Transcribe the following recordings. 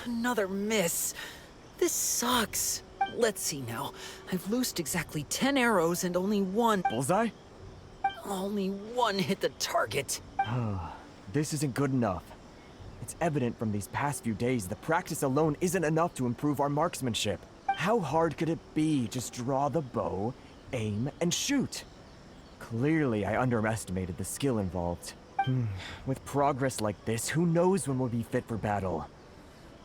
Another miss. This sucks. Let's see now. I've loosed exactly 10 arrows and only one Bullseye? hit the target. This isn't good enough. It's evident from these past few days the practice alone isn't enough to improve our marksmanship. How hard could it be? Just draw the bow, aim, and shoot. Clearly, I underestimated the skill involved. With progress like this, who knows when we'll be fit for battle?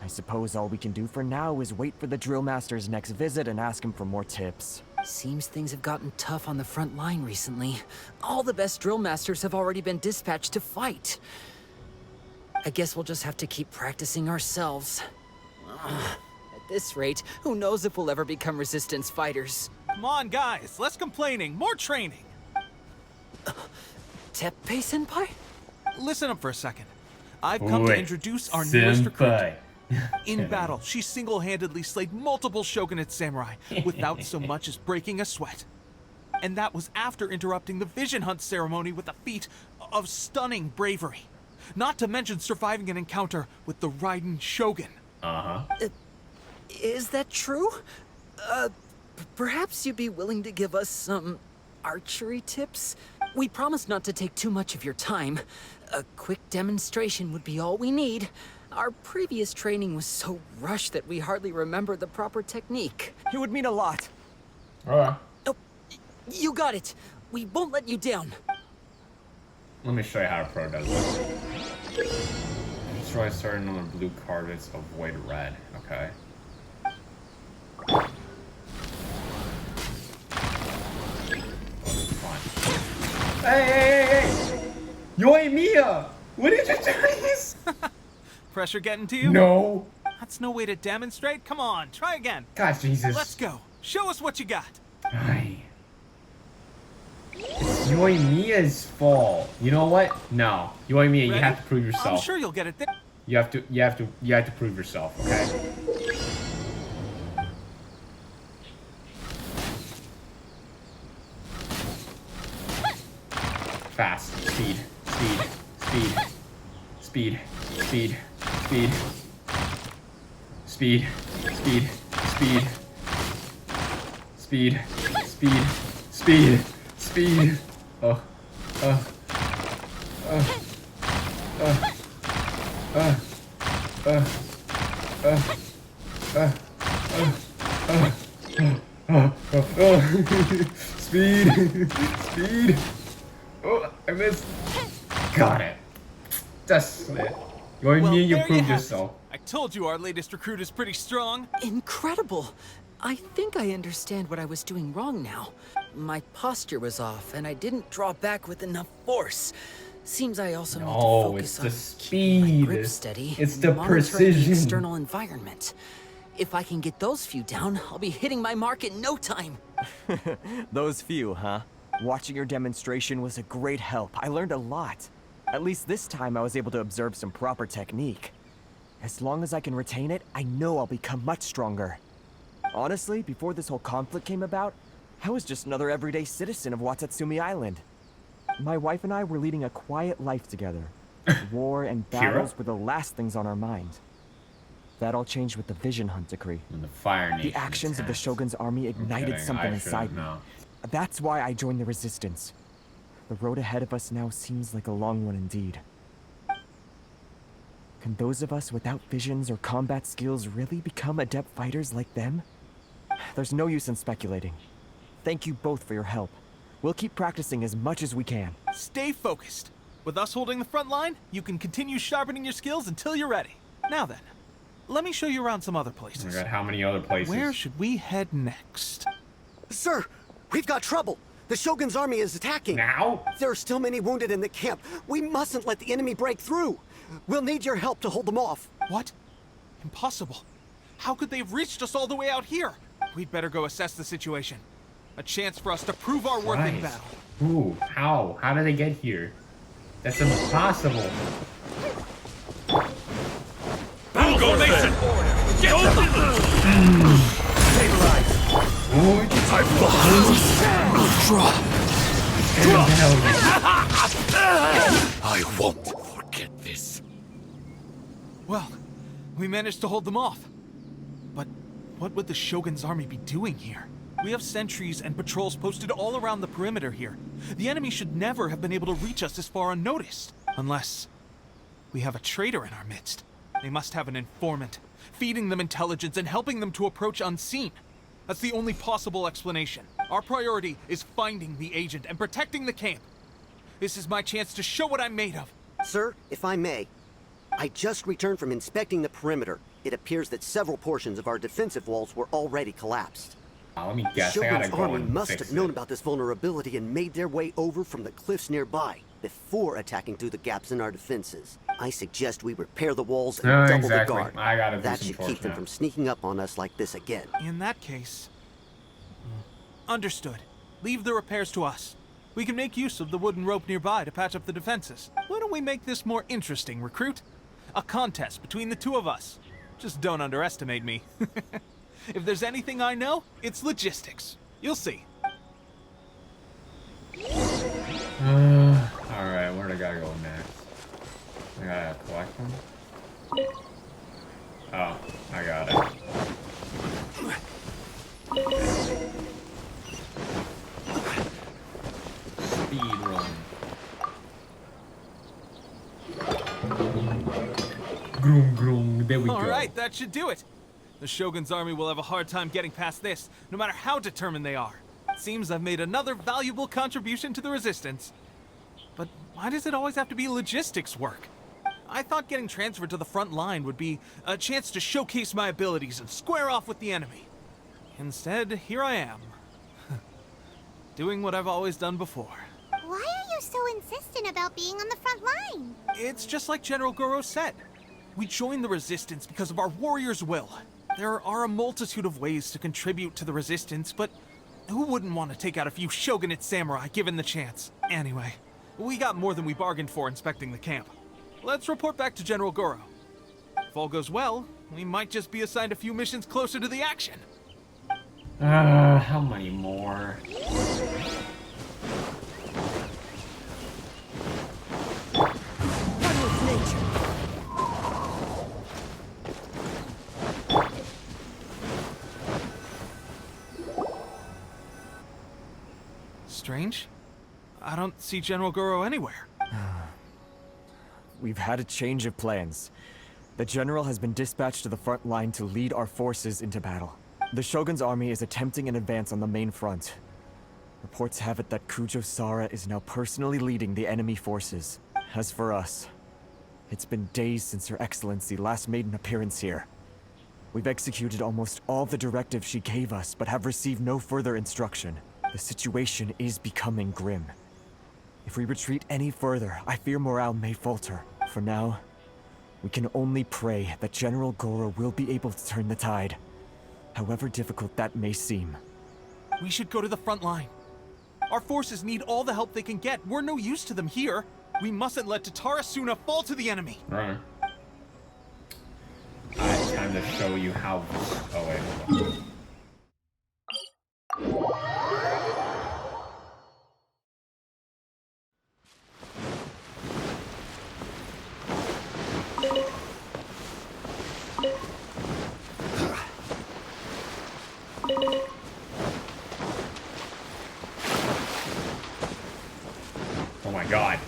I suppose all we can do for now is wait for the drill master's next visit and ask him for more tips. Seems things have gotten tough on the front line recently. All the best drill masters have already been dispatched to fight. I guess we'll just have to keep practicing ourselves. At this rate, who knows if we'll ever become resistance fighters. Come on, guys, less complaining, more training. Teppei-senpai? Listen up for a second. I've come to introduce our newest recruit. In battle, she single-handedly slayed multiple shogunate samurai without so much as breaking a sweat. And that was after interrupting the vision hunt ceremony with a feat of stunning bravery. Not to mention surviving an encounter with the Raiden Shogun. Is that true? Perhaps you'd be willing to give us some archery tips? We promise not to take too much of your time. A quick demonstration would be all we need. Our previous training was so rushed that we hardly remember the proper technique. It would mean a lot. Alright. Oh, you got it. We won't let you down. Let me show you how a pro does this. Destroy a certain number of blue carpets, avoid red. Okay. Fine. Hey! Yoimiya! What did you do this? Pressure getting to you? No! That's no way to demonstrate. Come on, try again. God, Jesus. Let's go. Show us what you got. Ay. It's Yoimiya's fault. You know what? No. Yoimiya, you have to prove yourself. I'm sure you'll get it there. You have to prove yourself, okay? Fast. Speed. Speed. Speed. Speed. Speed. Speed. Speed. Speed. Speed. Speed. Speed. Speed. Speed. Speed. Oh, I missed. Got it. That's it. Yoimiya, you there proved have it. yourself. I told you our latest recruit is pretty strong. Incredible. I think I understand what I was doing wrong now. My posture was off, and I didn't draw back with enough force. Seems I also need to No, focus it's the on keeping my speed. grip steady. It's and the monitoring precision. the external environment. If I can get those few down, I'll be hitting my mark in no time. Those few, huh? Watching your demonstration was a great help. I learned a lot. At least this time I was able to observe some proper technique. As long as I can retain it, I know I'll become much stronger. Honestly, before this whole conflict came about, I was just another everyday citizen of Watatsumi Island. My wife and I were leading a quiet life together. War and battles were the last things on our mind. That all changed with the Vision Hunt decree. When the Fire Nation The actions of the attacked. Shogun's army ignited something I inside should've me. known. That's why I joined the Resistance. The road ahead of us now seems like a long one indeed. Can those of us without visions or combat skills really become adept fighters like them? There's no use in speculating. Thank you both for your help. We'll keep practicing as much as we can. Stay focused. With us holding the front line, you can continue sharpening your skills until you're ready. Now then, let me show you around some other Oh places. my god, how many other places? Where should we head next? Sir, we've got trouble. The Shogun's army is attacking. Now? There are still many wounded in the camp. We mustn't let the enemy break through. We'll need your help to hold them off. What? Impossible. How could they have reached us all the way out here? We'd better go assess the situation. A chance for us to prove our worth in Christ. battle. Ooh, how? How did they get here? That's impossible. Formation! I won't forget this. Well, We managed to hold them off. But what would the Shogun's army be doing here? We have sentries and patrols posted all around the perimeter here. The enemy should never have been able to reach us this far unnoticed. Unless we have a traitor in our midst. They must have an informant, feeding them intelligence and helping them to approach unseen. That's the only possible explanation. Our priority is finding the agent and protecting the camp. This is my chance to show what I'm made of. Sir, if I may, I just returned from inspecting the perimeter. It appears that several portions of our defensive walls were already collapsed. Let me The guess. I gotta Shogun's go army and must fix have known it. about this vulnerability and made their way over from the cliffs nearby before attacking through the gaps in our defenses. I suggest we repair the walls and No, double exactly. the guard. I gotta do That some should torch keep them now. from sneaking up on us like this again. In that case... Understood. Leave the repairs to us. We can make use of the wooden rope nearby to patch up the defenses. Why don't we make this more interesting, recruit? A contest between the two of us. Just don't underestimate me. If there's anything I know, it's logistics. You'll see. Alright, where do I gotta go next? I gotta collect them? Oh, I got it. Speed run. Groom, groom, there we go. All right, that should do it. The Shogun's army will have a hard time getting past this, no matter how determined they are. It seems I've made another valuable contribution to the resistance. But why does it always have to be logistics work? I thought getting transferred to the front line would be a chance to showcase my abilities and square off with the enemy. Instead, here I am. Doing what I've always done before. Why are you so insistent about being on the front line? It's just like General Goro said. We joined the resistance because of our warrior's will. There are a multitude of ways to contribute to the resistance, but who wouldn't want to take out a few shogunate samurai given the chance? Anyway, we got more than we bargained for inspecting the camp. Let's report back to General Goro. If all goes well, we might just be assigned a few missions closer to the action. How many more? One with nature. Strange. I don't see General Goro anywhere. We've had a change of plans. The general has been dispatched to the front line to lead our forces into battle. The Shogun's army is attempting an advance on the main front. Reports have it that Kujo Sara is now personally leading the enemy forces. As for us, it's been days since Her Excellency last made an appearance here. We've executed almost all the directives she gave us, but have received no further instruction. The situation is becoming grim. If we retreat any further, I fear morale may falter. For now, we can only pray that General Goro will be able to turn the tide, however difficult that may seem. We should go to the front line. Our forces need all the help they can get. We're no use to them here. We mustn't let Tatara Suna fall to the enemy. Alright. Time to show you how. Oh, wait, hold on. Oh my god.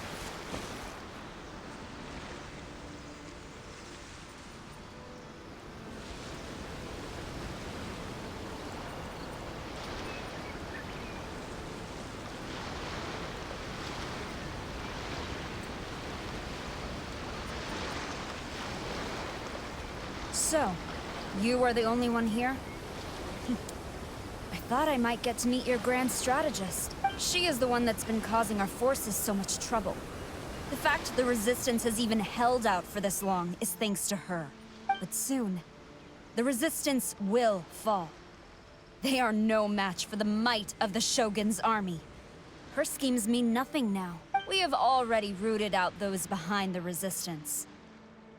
So, you are the only one here? I thought I might get to meet your grand strategist. She is the one that's been causing our forces so much trouble. The fact the Resistance has even held out for this long is thanks to her. But soon, the Resistance will fall. They are no match for the might of the Shogun's army. Her schemes mean nothing now. We have already rooted out those behind the Resistance.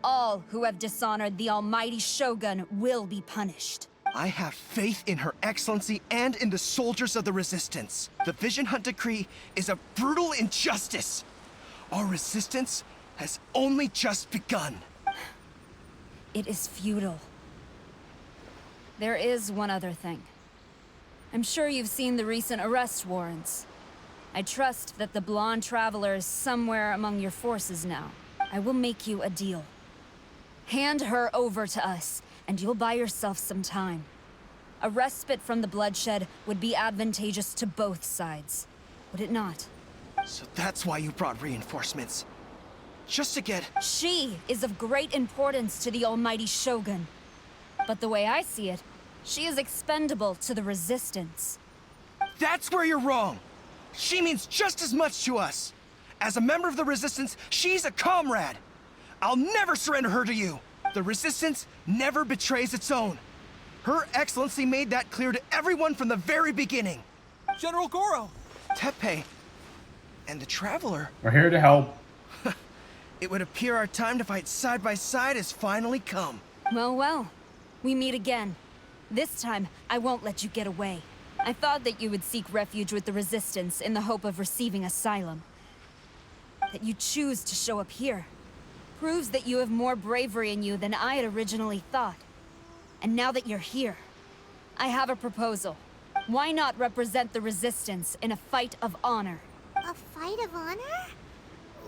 All who have dishonored the almighty Shogun will be punished. I have faith in Her Excellency and in the soldiers of the Resistance. The Vision Hunt Decree is a brutal injustice. Our resistance has only just begun. It is futile. There is one other thing. I'm sure you've seen the recent arrest warrants. I trust that the blonde traveler is somewhere among your forces now. I will make you a deal. Hand her over to us, and you'll buy yourself some time. A respite from the bloodshed would be advantageous to both sides, would it not? So that's why you brought reinforcements. Just to get... She is of great importance to the almighty Shogun. But the way I see it, she is expendable to the Resistance. That's where you're wrong. She means just as much to us. As a member of the Resistance, she's a comrade. I'll never surrender her to you. The Resistance never betrays its own. Her Excellency made that clear to everyone from the very beginning. General Goro! Teppei and the Traveler. We're here to help. It would appear our time to fight side by side has finally come. Well, we meet again. This time, I won't let you get away. I thought that you would seek refuge with the Resistance in the hope of receiving asylum. That you choose to show up here proves that you have more bravery in you than I had originally thought. And now that you're here, I have a proposal. Why not represent the Resistance in a fight of honor? A fight of honor?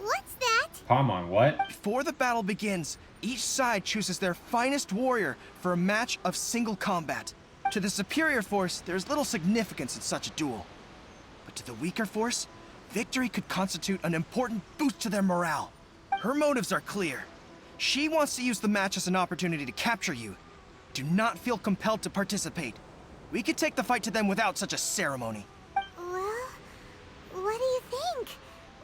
What's that? Paimon, what? Before the battle begins, each side chooses their finest warrior for a match of single combat. To the superior force, there's little significance in such a duel. But to the weaker force, victory could constitute an important boost to their morale. Her motives are clear. She wants to use the match as an opportunity to capture you. Do not feel compelled to participate. We could take the fight to them without such a ceremony. Well, what do you think?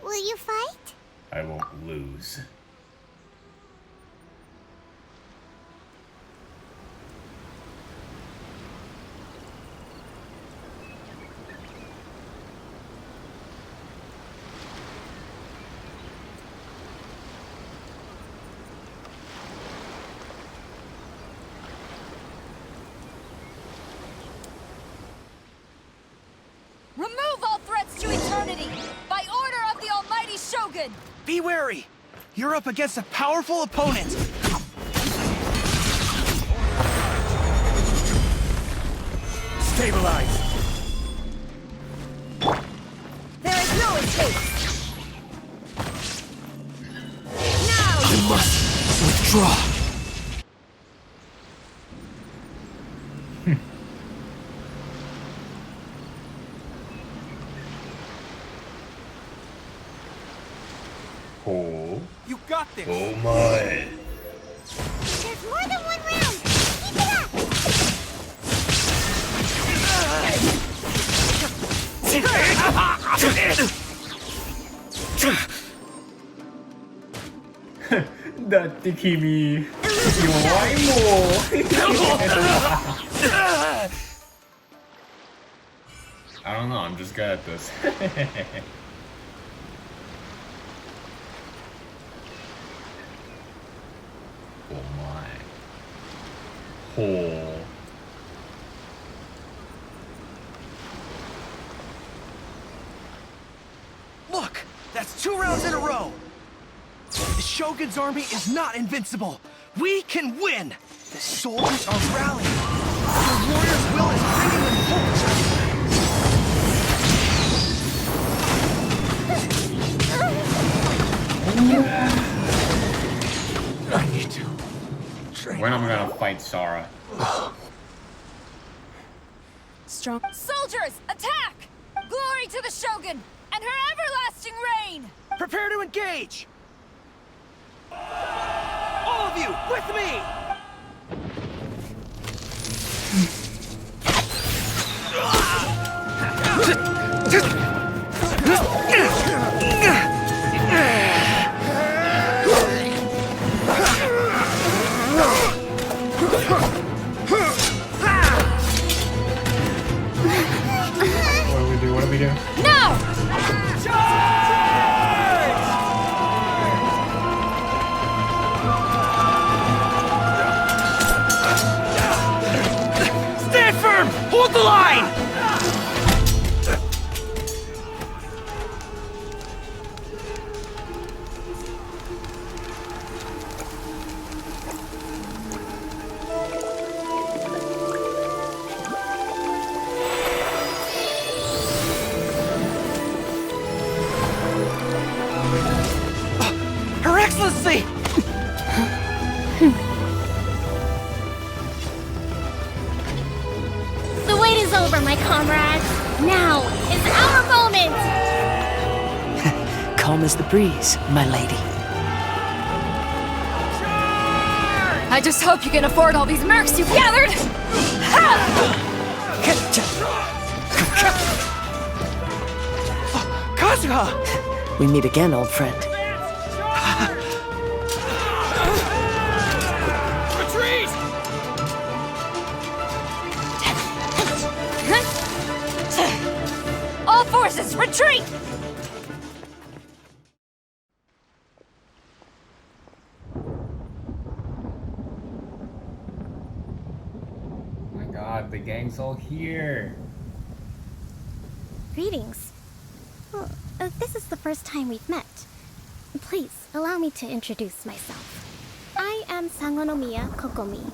Will you fight? I won't lose. Remove all threats to eternity! By order of the almighty Shogun! Be wary! You're up against a powerful opponent! Stabilize! There is no escape! Now I must withdraw! Oh. You got this! Oh my. There's more than one round! Keep it up! Datti Kimi. I don't know, I'm just good at this. Oh my. Oh. Look! That's 2 rounds in a row! The Shogun's army is not invincible! We can win! The soldiers are rallying! The warrior's will is bringing them forward! I need to train. When am I gonna fight Sara? strong. Soldiers, attack! Glory to the Shogun and her everlasting reign! Prepare to engage! All of you, with me! What do we do? No! Stand firm! Hold the line! Now is our moment! Calm as the breeze, my lady. I just hope you can afford all these mercs you've gathered! Kazuha! We meet again, old friend. All forces, retreat! Oh my god, the gang's all here. Greetings. Well, this is the first time we've met. Please, allow me to introduce myself. I am Sangonomiya Kokomi,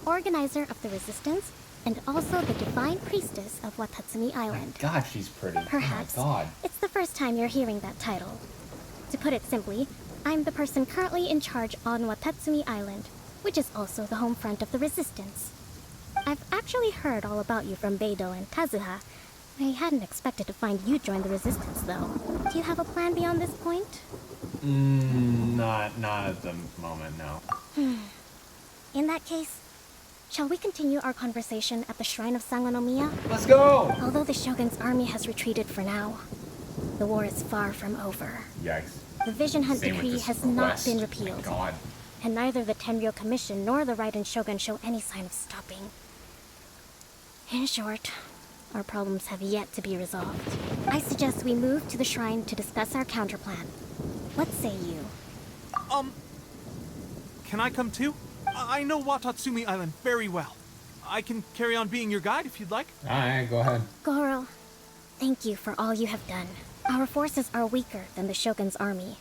organizer of the Resistance, and also the Divine Priestess of Watatsumi Island. God, she's pretty. Perhaps Oh my god. it's the first time you're hearing that title. To put it simply, I'm the person currently in charge on Watatsumi Island, which is also the home front of the Resistance. I've actually heard all about you from Beidou and Kazuha. I hadn't expected to find you join the Resistance, though. Do you have a plan beyond this point? Not at the moment, no. In that case, shall we continue our conversation at the Shrine of Sangonomiya? Let's go! Although the Shogun's army has retreated for now, the war is far from over. Yikes. The Vision Hunt Same with decree this has not quest. been Oh my repealed, god. and neither the Tenryo Commission nor the Raiden Shogun show any sign of stopping. In short, our problems have yet to be resolved. I suggest we move to the shrine to discuss our counterplan. What say you? Can I come too? I know Watatsumi Island very well. I can carry on being your guide if you'd like. Alright, go ahead. Goro, thank you for all you have done. Our forces are weaker than the Shogun's army,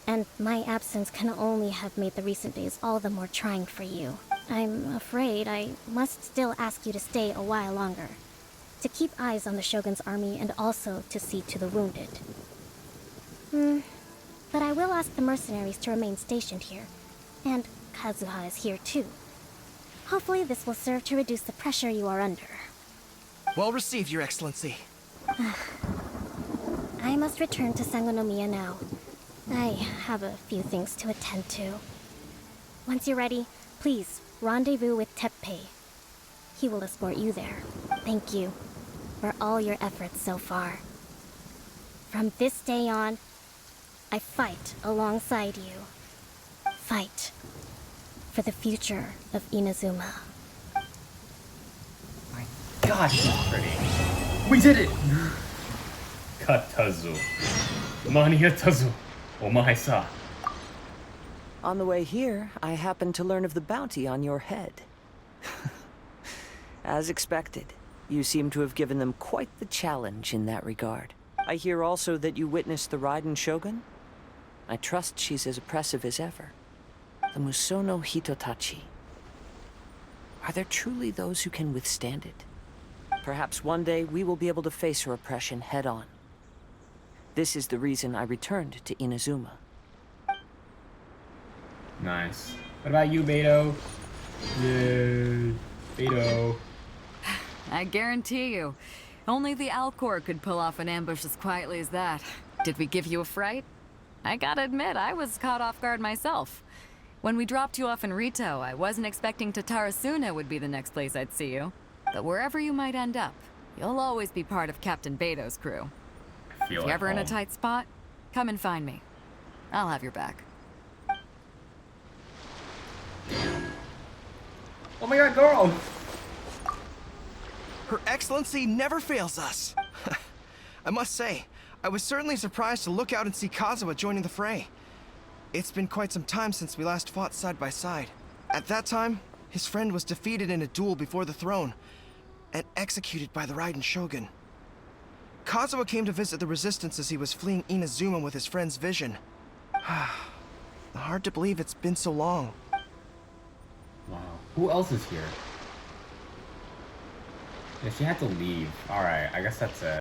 and my absence can only have made the recent days all the more trying for you. I'm afraid I must still ask you to stay a while longer, to keep eyes on the Shogun's army and also to see to the wounded. But I will ask the mercenaries to remain stationed here, and Kazuha is here too. Hopefully this will serve to reduce the pressure you are under. Well received, Your Excellency. I must return to Sangonomiya now. I have a few things to attend to. Once you're ready, please rendezvous with Teppei. He will escort you there. Thank you for all your efforts so far. From this day on, I fight alongside you. Fight for the future of Inazuma. My god, she's pretty. We did it! Katazu. Maniatazu. Omae-sa. On the way here, I happened to learn of the bounty on your head. As expected, you seem to have given them quite the challenge in that regard. I hear also that you witnessed the Raiden Shogun. I trust she's as oppressive as ever. The Musono Hitotachi. Are there truly those who can withstand it? Perhaps one day we will be able to face her oppression head-on. This is the reason I returned to Inazuma. Nice. What about you, Beidou? Yeah, Beidou. I guarantee you, only the Alcor could pull off an ambush as quietly as that. Did we give you a fright? I gotta admit, I was caught off guard myself. When we dropped you off in Rito, I wasn't expecting Tatarasuna would be the next place I'd see you. But wherever you might end up, you'll always be part of Captain Beidou's crew. I feel If you're at ever in a home. tight spot, come and find me. I'll have your back. Oh my god, girl! Her Excellency never fails us. I must say, I was certainly surprised to look out and see Kazuha joining the fray. It's been quite some time since we last fought side by side. At that time, his friend was defeated in a duel before the throne and executed by the Raiden Shogun. Kazuha came to visit the Resistance as he was fleeing Inazuma with his friend's vision. Hard to believe it's been so long. Wow. Who else is here? Yeah, she had to leave. Alright, I guess that's it.